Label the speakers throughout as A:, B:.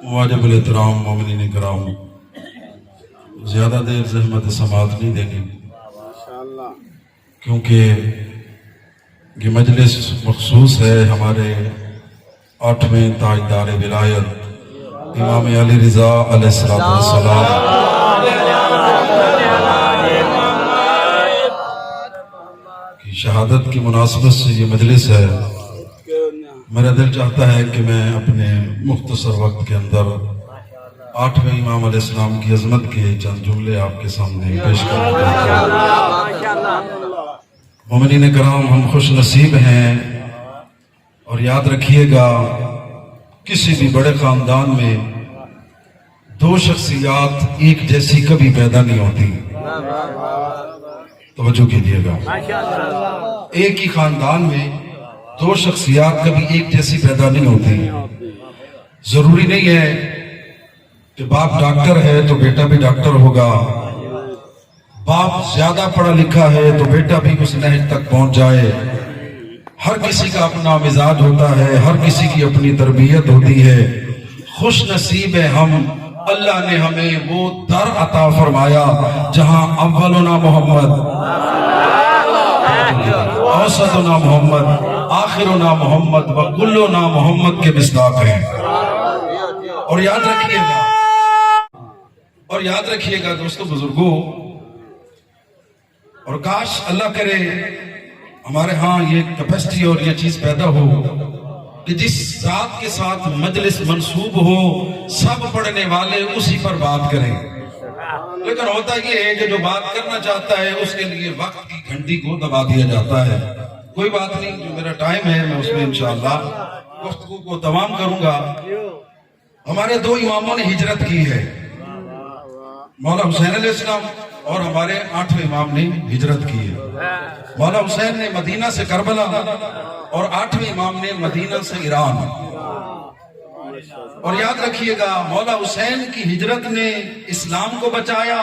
A: واجب الاحترام مومنین کرام، زیادہ دیر زحمت سماعت نہیں دینی کیونکہ یہ مجلس مخصوص ہے ہمارے 8ویں تاجدار ولایت امام علی رضا علیہ السلام کی شہادت کی مناسبت سے یہ مجلس ہے۔ میرا دل چاہتا ہے کہ میں اپنے مختصر وقت کے اندر 8ویں امام علیہ السلام کی عظمت کے چند جملے آپ کے سامنے پیش کروں۔ مومنین کرام، ہم خوش نصیب ہیں، اور یاد رکھیے گا کسی بھی بڑے خاندان میں دو شخصیات ایک جیسی کبھی پیدا نہیں ہوتی۔ توجہ کیجیے گا، ایک ہی خاندان میں دو شخصیات کبھی ایک جیسی پیدا نہیں ہوتی۔ ضروری نہیں ہے کہ باپ ڈاکٹر ہے تو بیٹا بھی ڈاکٹر ہوگا، باپ زیادہ پڑھا لکھا ہے تو بیٹا بھی اس نہج تک پہنچ جائے۔ ہر کسی کا اپنا مزاج ہوتا ہے، ہر کسی کی اپنی تربیت ہوتی ہے۔ خوش نصیب ہے ہم، اللہ نے ہمیں وہ در عطا فرمایا جہاں اولنا محمد، اوسطنا محمد، آخرنا محمد و کلنا محمد کے مصداق ہیں۔ اور یاد رکھیے گا دوستو بزرگوں، اور کاش اللہ کرے ہمارے ہاں یہ کیپیسٹی اور یہ چیز پیدا ہو کہ جس ذات کے ساتھ مجلس منسوب ہو سب پڑھنے والے اسی پر بات کریں۔ لیکن ہوتا یہ ہے کہ جو بات کرنا چاہتا ہے اس کے لیے وقت کی گھنٹی کو دبا دیا جاتا ہے۔ کوئی بات نہیں، جو میرا ٹائم ہے میں اس میں انشاءاللہ گفتگو کو تمام کروں گا۔ ہمارے دو اماموں نے ہجرت کی ہے، مولا حسین علیہ السلام اور ہمارے 8ویں امام نے ہجرت کی ہے۔ مولا حسین نے مدینہ سے کربلا اور 8ویں امام نے مدینہ سے ایران۔ اور یاد رکھیے گا مولا حسین کی ہجرت نے اسلام کو بچایا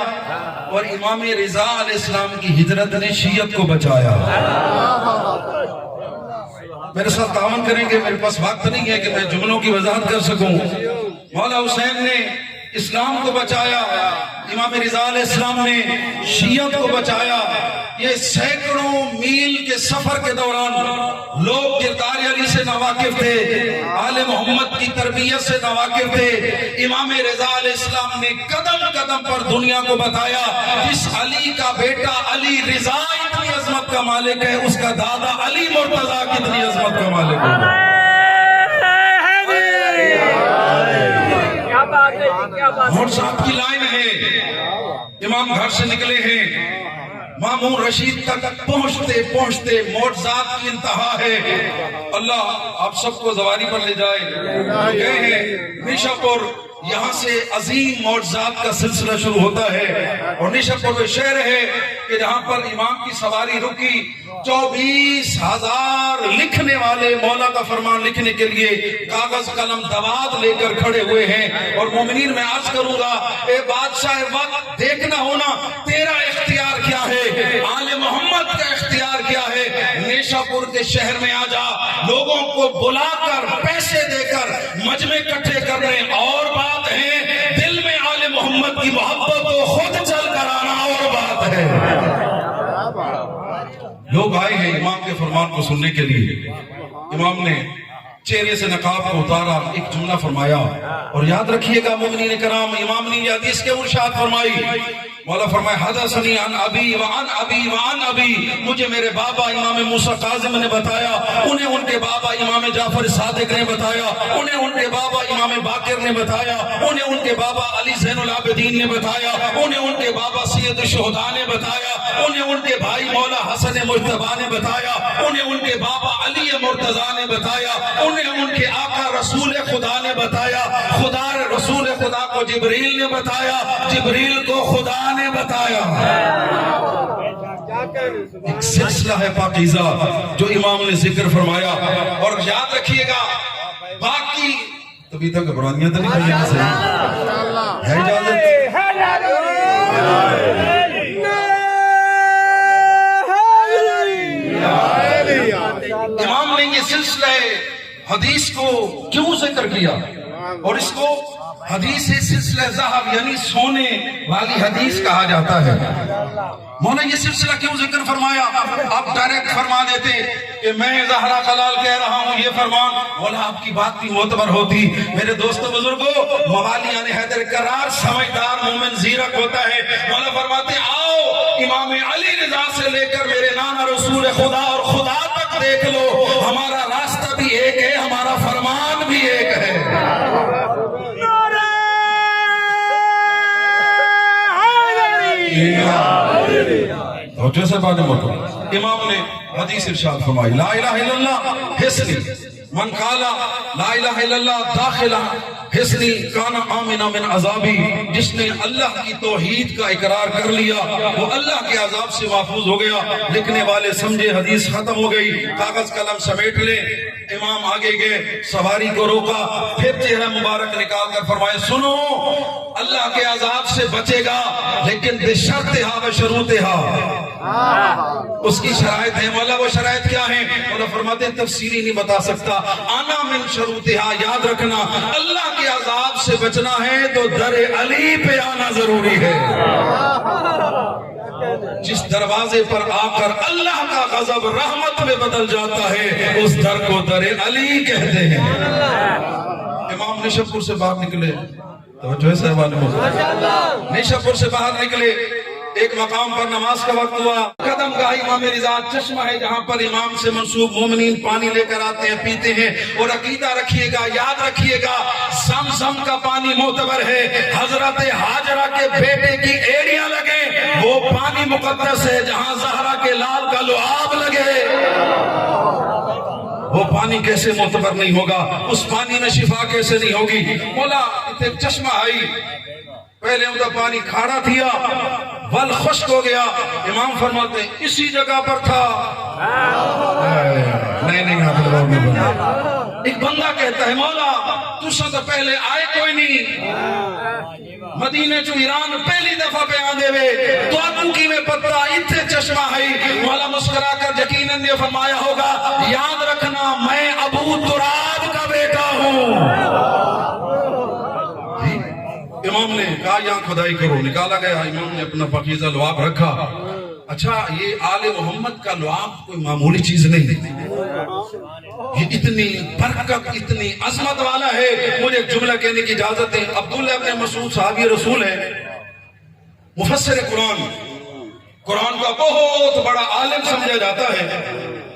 A: اور امام رضا علیہ السلام کی ہجرت نے شیعت کو بچایا۔ میرے ساتھ تعاون کریں گے، میرے پاس وقت نہیں ہے کہ میں جملوں کی وضاحت کر سکوں۔ مولا حسین نے اسلام کو بچایا، امام رضا علیہ السلام نے شیعت کو بچایا۔ یہ سینکڑوں میل کے سفر کے دوران لوگ کردار علی سے ناواقف تھے، آل محمد کی تربیت سے ناواقف تھے۔ امام رضا علیہ السلام نے قدم قدم پر دنیا کو بتایا جس علی کا بیٹا علی رضا اتنی عظمت کا مالک ہے، اس کا دادا علی مرتضیٰ کتنی عظمت کا مالک ہے۔ موٹ صاحب کی لائن ہے، امام گھر سے نکلے ہیں، مامون رشید تک پہنچتے پہنچتے معجزات کی انتہا ہے۔ اللہ آپ سب کو زواری پر لے جائے۔ گئے ہیں نیشا پور، یہاں سے عظیم معجزات کا سلسلہ شروع ہوتا ہے، اور نیشا پور وہ شہر ہے کہ جہاں پر امام کی سواری رکی، 24,000 لکھنے والے مولا کا فرمان لکھنے کے لیے کاغذ قلم دوات لے کر کھڑے ہوئے ہیں۔ اور مومنین میں عرض کروں گا، اے بادشاہ وقت، دیکھنا ہونا تیرا اختیار کیا ہے، آل محمد کا اختیار کیا ہے۔ نیشا پور کے شہر میں آ جا، لوگوں کو بلا کر پیسے دے کر مجمع اکٹھے کرنے اور بات ہے، دل میں آل محمد کی محبت کو خود چل کر آنا اور بات ہے۔ لوگ آئے ہیں امام کے فرمان کو سننے کے لیے۔ امام نے چہرے سے نقاب کو اتارا، ایک جملہ فرمایا، اور یاد رکھیے گا مومنین کرام، امام نے یہ حدیث کے ارشاد فرمائی۔ مولا فرمائے حدثنی عن ابی وعن ابی وعن ابی، مجھے میرے بابا امام موسیٰ کاظم نے بتایا، انہیں ان کے بابا امام جعفر صادق نے بتایا، انہیں ان کے بابا امام باقر نے بتایا، انہیں ان کے بابا علی زین العابدین نے بتایا، انہیں ان کے بابا سید الشہداء نے بتایا، انہیں ان کے بھائی مولا حسن مجتبیٰ نے بتایا، انہیں ان کے بابا علی مرتضیٰ نے بتایا، انہیں ان کے آقا رسول خدا نے بتایا، خدا رسول خدا کو جبریل نے بتایا، جبریل کو خدا نے بتایا۔ ایک سلسلہ ہے پاکیزہ جو امام نے ذکر فرمایا۔ اور یاد رکھیے گا باقی تبھی تک گھبرانیاں تو نہیں ہوئی یہاں سے ہے اجازت؟ امام نے یہ سلسلہ حدیث کو کیوں ذکر کیا؟ اور اس کو حدیث سلسلہ ذہب یعنی سونے والی حدیث کہا جاتا ہے۔ مولا یہ سلسلہ کیوں ذکر فرمایا؟ آپ ڈائریکٹ فرما دیتے کہ میں زہرا خلال کہہ رہا ہوں یہ فرمان، مولا آپ کی بات بھی معتبر ہوتی۔ میرے دوستو بزرگوں، موالی یعنی حیدر کرار سمجھدار مومن زیرک ہوتا ہے۔ مولا فرماتے آؤ امام علی رضا سے لے کر میرے نانا رسول خدا اور خدا تک دیکھ لو، ہمارا راستہ بھی ایک ہے، ہمارا فرمان بھی ایک ہے۔ توجہ سے بات موٹو، امام نے حدیث ارشاد فرمائی لا الہ الا اللہ حسنی من قال لا الہ الا اللہ داخلہ حسنی کان آمنا من عذابی، جس نے اللہ کی توحید کا اقرار کر لیا وہ اللہ کے عذاب سے محفوظ ہو گیا۔ لکھنے والے سمجھے حدیث ختم ہو گئی، کاغذ قلم سمیٹ لے۔ امام آگے گئے، سواری کو روکا، پھر چہرہ مبارک نکال کر فرمائے سنو، اللہ کے عذاب سے بچے گا لیکن بشرطہا و شروطہا، اس کی شرائط ہے۔ مولا وہ شرائط کیا ہیں؟ مولا فرماتے ہیں تفصیلی نہیں بتا سکتا، آنا من شروطہا، یاد رکھنا اللہ کے عذاب سے بچنا ہے تو در علی پہ آنا ضروری ہے۔ جس دروازے پر آ کر اللہ کا غضب رحمت میں بدل جاتا ہے اس در کو در علی کہتے ہیں۔ امام نشاپور سے باہر نکلے، توجہ صاحبان نشاپور سے باہر نکلے، ایک مقام پر نماز کا وقت ہوا، قدم گاہ امام رضا چشمہ ہے جہاں پر امام سے منسوب مومنین پانی لے کر آتے ہیں، پیتے ہیں۔ اور عقیدہ رکھیے گا، یاد رکھیے گا، زمزم کا پانی معتبر ہے۔ حضرت ہاجرہ کے بیٹے کی ایڑیاں لگے وہ پانی مقدس ہے، جہاں زہرا کے لال کا لعاب لگے وہ پانی کیسے معتبر نہیں ہوگا؟ اس پانی میں شفا کیسے نہیں ہوگی؟ مولا ایک چشمہ آئی، پہلے ان کا پانی کھارا تھیا ول خشک ہو گیا، امام فرماتے ہیں اسی جگہ پر تھا۔ نہیں ہاتھ لگاؤ میں بنا۔ ایک بندہ کہتا ہے مولا تُسا تو پہلے آئے کوئی نہیں، مدینے چو ایران پہلی دفعہ پہ آندے وے تو آنکو کی میں پتہ اتھے چشمہ ہے۔ مولا مسکرا کر یقیناً یہ فرمایا ہوگا یاد رکھنا میں ابو تراب کا بیٹا ہوں۔ امام نے کہا یہاں کھدائی کرو، نکالا گیا، امام نے اپنا پاکیزہ لعاب رکھا۔ اچھا یہ آل محمد کا لعاب کوئی معمولی چیز نہیں، یہ اتنی برکت اتنی عظمت والا ہے۔ مجھے ایک جملہ کہنے کی اجازت ہے، عبداللہ ابن مسعود صحابی رسول ہے، مفسر قرآن کا بہت بڑا عالم سمجھا جاتا ہے۔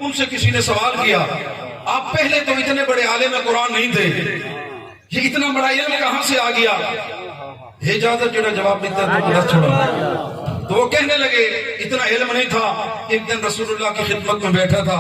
A: ان سے کسی نے سوال کیا آپ پہلے تو اتنے بڑے عالم قرآن نہیں تھے، یہ اتنا بڑا علم کہاں سے آ گیا؟ اجازت جڑا جواب دیتا ہے تو بس چھوڑا۔ تو وہ کہنے لگے اتنا علم نہیں تھا۔ ایک دن رسول اللہ کی خدمت میں بیٹھا تھا،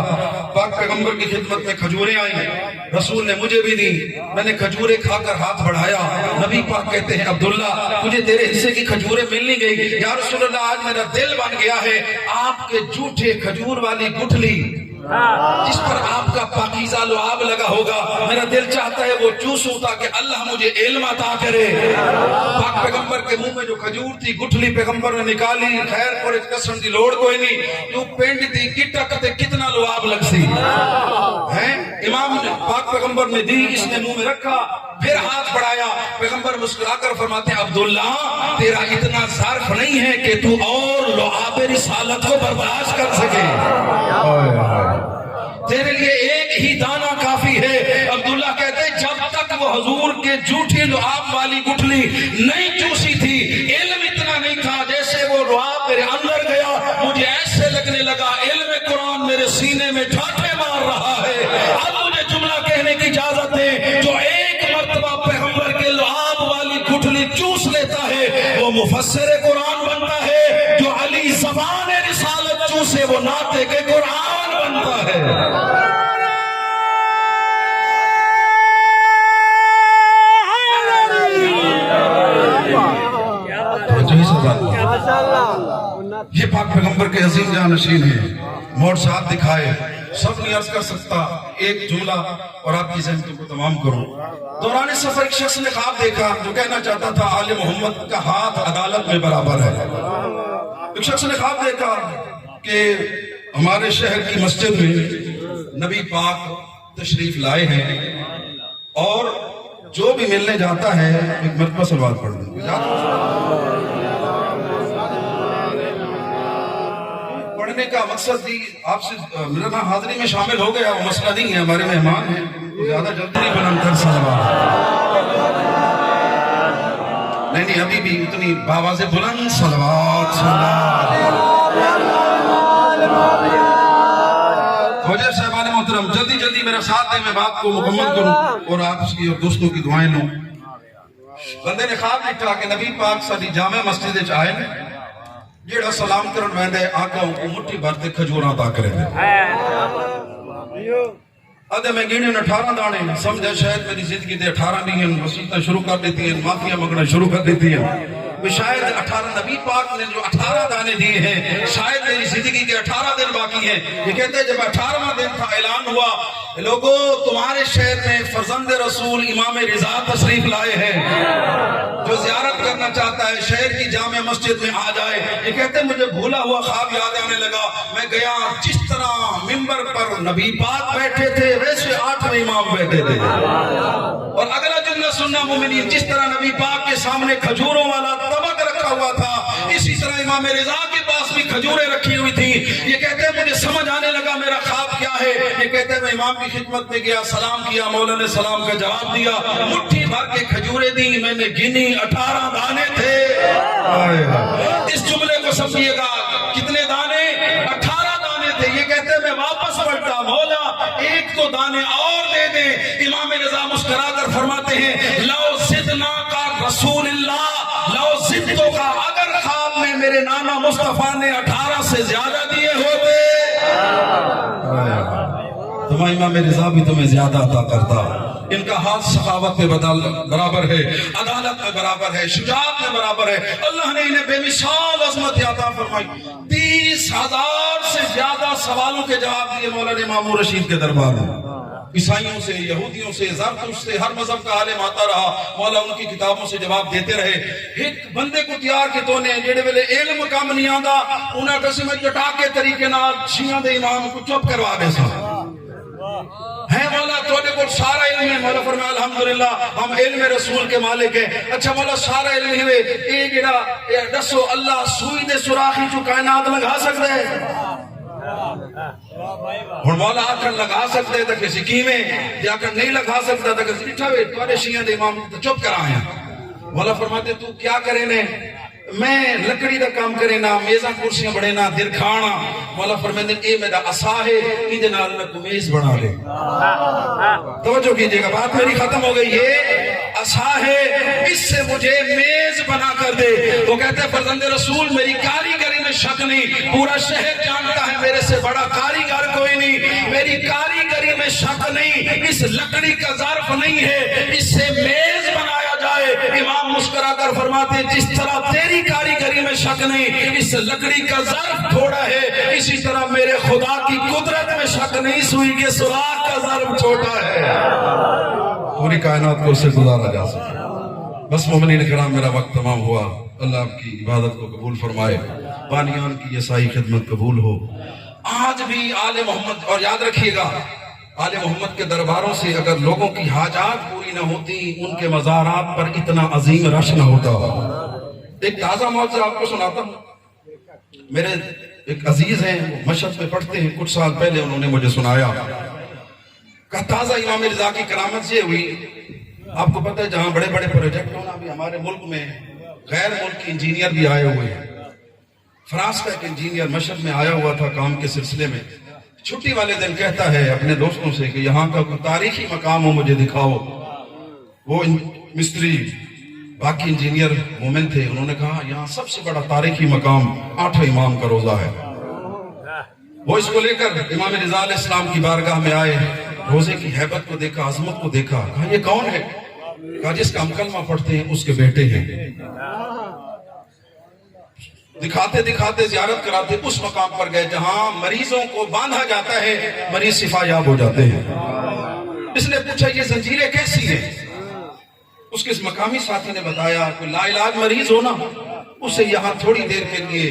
A: پاک پیغمبر کی خدمت میں کھجوریں آئیں، رسول نے مجھے بھی دی، میں نے کھجوریں کھا کر ہاتھ بڑھایا، نبی پاک کہتے ہیں عبداللہ تجھے تیرے حصے کی کھجوریں مل نہیں گئی؟ یا رسول اللہ آج میرا دل بن گیا ہے آپ کے جھوٹے کھجور والی گٹھلی جس پر آپ کا پاکیزہ لعاب لگا ہوگا، میرا دل چاہتا ہے وہ چوسوں تاکہ اللہ مجھے علم عطا کرے۔ پاک پیغمبر کے منہ میں جو کھجور تھی گٹھلی پیغمبر نے نکالی، خیر پر ایک قسم دی لوڑ کوئی نہیں، جو پینڈ دی گٹا کتے کتنا لعاب لگ سی ہے۔ امام نے پاک پیغمبر نے دی، اس نے منہ میں رکھا، پھر ہاتھ بڑھایا، پیغمبر مسکرا کر فرماتے ہیں عبداللہ تیرا اتنا ظرف نہیں ہے کہ تو اور لعاب رسالت کو برداشت کر سکے، تیرے لیے ایک ہی دانہ کافی ہے۔ عبداللہ کہتے ہیں جب تک وہ حضور کے جھوٹی لعاب والی گٹھلی نہیں چوسی تھی، علم اتنا نہیں تھا، جیسے وہ لعاب میرے اندر گیا مجھے ایسے لگنے لگا علم قرآن میرے سینے میں ٹھاٹھے مار رہا ہے۔ اب مجھے جملہ کہنے کی اجازت ہے، جو ایک مرتبہ پیغمبر کے لعاب والی گٹھلی چوس لیتا ہے وہ مفسر قرآن بنتا ہے، جو علی زبان رسالت چوسے وہ ناطق کے قرآن بنتا ہے۔ یہ پاک پیغمبر کے عظیم جانشین ہیں، موڑ ساتھ دکھائے، سب نہیں عرض کر سکتا، ایک جملہ اور آپ کی ذہن کو تمام کروں۔ دوران سفر ایک شخص نے خواب دیکھا جو کہنا چاہتا تھا آل محمد کا ہاتھ عدالت میں برابر ہے۔ ایک شخص نے خواب دیکھا کہ ہمارے شہر کی مسجد میں نبی پاک تشریف لائے ہیں اور جو بھی ملنے جاتا ہے ایک مرتبہ صلوات پڑھ دیں. پڑھنے کا مقصد بھی آپ سے ملنا حاضری میں شامل ہو گیا، وہ مسئلہ نہیں ہے، ہمارے مہمان ہیں تو زیادہ جلدی نہیں بلند کر صلوات. نہیں ابھی بھی اتنی بآواز بلند صلوات فوجی صاحبان محترم جلدی جلدی میرا ساتھ دیں، میں بات کو مکمل کروں اور آپ اس کی اور دوستوں کی دعائیں لوں. بندے نے خواب دیکھا کہ نبی پاک ساری جامع مسجد وچ آئے نے، جیڑا سلام کرن ویندے آقا کو مٹھی بھر تے کھجوراں عطا کرے دے. ادھے میں گنے 18 دانے، سمجھا شاید میری زندگی دے 18 نہیں ہیں، وسیعتیں شروع کر دیتی ہیں، معافیاں مانگنا شروع کر دیتی ہیں. شاید 18 نبی پاک نے جو 18 دانے دیے ہیں، شاید میری زندگی کے 18 دن باقی ہیں. یہ کہتے ہیں جب 18واں دن تھا اعلان ہوا، لوگوں تمہارے شہر میں فرزند رسول امام رضا تشریف لائے ہیں، جو زیارت کرنا چاہتا ہے شہر کی جامع مسجد میں آ جائے. یہ کہتے ہیں مجھے بھولا ہوا خواب یاد آنے لگا، میں گیا، جس طرح ممبر پر نبی پاک بیٹھے تھے ویسے 8ویں امام بیٹھے تھے. اور اگلا جملہ سننا مومنین، جس طرح نبی پاک کے سامنے کھجوروں والا طبق رکھا ہوا تھا، اسی طرح امام رضا کے پاس بھی کھجوریں رکھی ہوئی تھی. یہ کہتے ہیں مجھے سمجھ آنے لگا میرا خواب کیا ہے. یہ کہتے ہیں میں امام کی خدمت میں گیا، سلام کیا، مولا نے سلام کا جواب دیا، مٹھی بھر کے کھجوریں دی، میں نے گنی 18 دانے تھے. اس جملے کو سمجھیے گا، کتنے دانے؟ 18 دانے تھے. یہ کہتے ہیں میں واپس پلٹا، مولا ایک تو دانے اور دے دے. امام رضا مسکرا کر فرماتے ہیں لو زدنا کا رسول اللہ، لو زدتو کا، اگر خواب میں میرے نانا مصطفیٰ نے 18 سے زیادہ دیے ہوتے تو امام رضا بھی تمہیں زیادہ عطا کرتا. ان کا ہاتھ سخاوت میں برابر ہے، عدالت میں برابر ہے، شجاعت میں برابر ہے. اللہ نے انہیں بے مثال عظمت عطا فرمائی. 30,000 سے زیادہ سوالوں کے جواب دیے مولانا مامون رشید کے دربار میں. عیسائیوں سے، یہودیوں سے، زرتشت سے، ہر مذہب کا عالم آتا رہا، مولا ان کی کتابوں سے جواب دیتے رہے. ایک بندے کو تیار کے تو نے جڑے ویلے علم کام نہیں آندا، انہاں قسم جٹا کے طریقے نال شیعہ دے امام کو چپ کروا دے سا. ہے مولا توڑے کو سارا علم ہے. مولا فرمایا الحمدللہ ہم علم رسول کے مالک ہیں. اچھا مولا سارا علم ہوئے اے جڑا دسو اللہ سوئی دے سوراخی چو کائنات لگا سکتا ہے؟ ہن مولا آکر لگا سکتے ہیں تو کسی کیویں، یا آکر نہیں لگا سکتا تو کسی اٹھا ہوئے توڑے شیعہ دے امام تو چپ کرائیں. مولا فرماتے تو کیا کریں نے؟ میں لکڑی دا کام کرے نا، میزاں کرسیاں بڑے نا، دل کھانا. مولا فرماتے اے میرا عصا ہے، ایدے نال میں کو میز بنا لے. توجہ کیجئے گا، بات میری ختم ہو گئی. یہ عصا ہے، اس سے مجھے میز بنا کر دے. وہ کہتے ہیں فرزند رسول میری کاریگری میں شک نہیں، پورا شہر جانتا ہے میرے سے بڑا کاریگر کوئی نہیں. میری کاریگری میں شک نہیں، اس لکڑی کا ظرف نہیں ہے، اس سے میز بنایا جائے. امام مسکرا کر فرماتے جس طرح تیری کاریگری میں شک نہیں، اس لکڑی کا ظرف تھوڑا ہے، اسی طرح میرے خدا کی قدرت میں شک نہیں، سوئی کے سراغ کا ظرف چھوٹا ہے. پوری کائنات کو اس سے گزارا جا سکتا. بس مومنین کرام میرا وقت تمام ہوا. اللہ آپ کی عبادت کو قبول فرمائے، بانیان کی یہ سائی خدمت قبول ہو. آج بھی آل محمد، اور یاد رکھیے گا آل محمد کے درباروں سے اگر لوگوں کی حاجات پوری نہ ہوتی، ان کے مزارات پر اتنا عظیم رش نہ ہوتا. ایک تازہ معجزہ آپ کو سناتا ہوں. میرے ایک عزیز ہیں، مشہد میں پڑھتے ہیں، کچھ سال پہلے انہوں نے مجھے سنایا کہ تازہ امام رضا کی کرامت یہ ہوئی. آپ کو پتہ ہے جہاں بڑے بڑے پروجیکٹ ہونا، بھی ہمارے ملک میں غیر ملکی انجینئر بھی آئے ہوئے ہیں. فرانس کا ایک انجینئر مشہد میں آیا ہوا تھا کام کے سلسلے میں. چھٹی والے دن کہتا ہے اپنے دوستوں سے کہ یہاں کا کوئی تاریخی مقام ہو مجھے دکھاؤ. وہ مستری باقی انجینئر مومن تھے، انہوں نے کہا یہاں سب سے بڑا تاریخی مقام 8 امام کا روزہ ہے. وہ اس کو لے کر امام رضا علیہ السلام کی بارگاہ میں آئے، روزے کی ہیبت کو دیکھا، عظمت کو دیکھا. کہا یہ کون ہے؟ کہا جس کا ہم کلمہ پڑھتے ہیں اس کے بیٹے ہیں. دکھاتے دکھاتے زیارت کراتے اس مقام پر گئے جہاں مریضوں کو باندھا جاتا ہے، مریض شفا یاب ہو جاتے ہیں. اس نے پوچھا یہ زنجیریں کیسی ہیں؟ اس کے اس مقامی ساتھی نے بتایا کوئی لا علاج مریض ہونا، اسے یہاں تھوڑی دیر کے لیے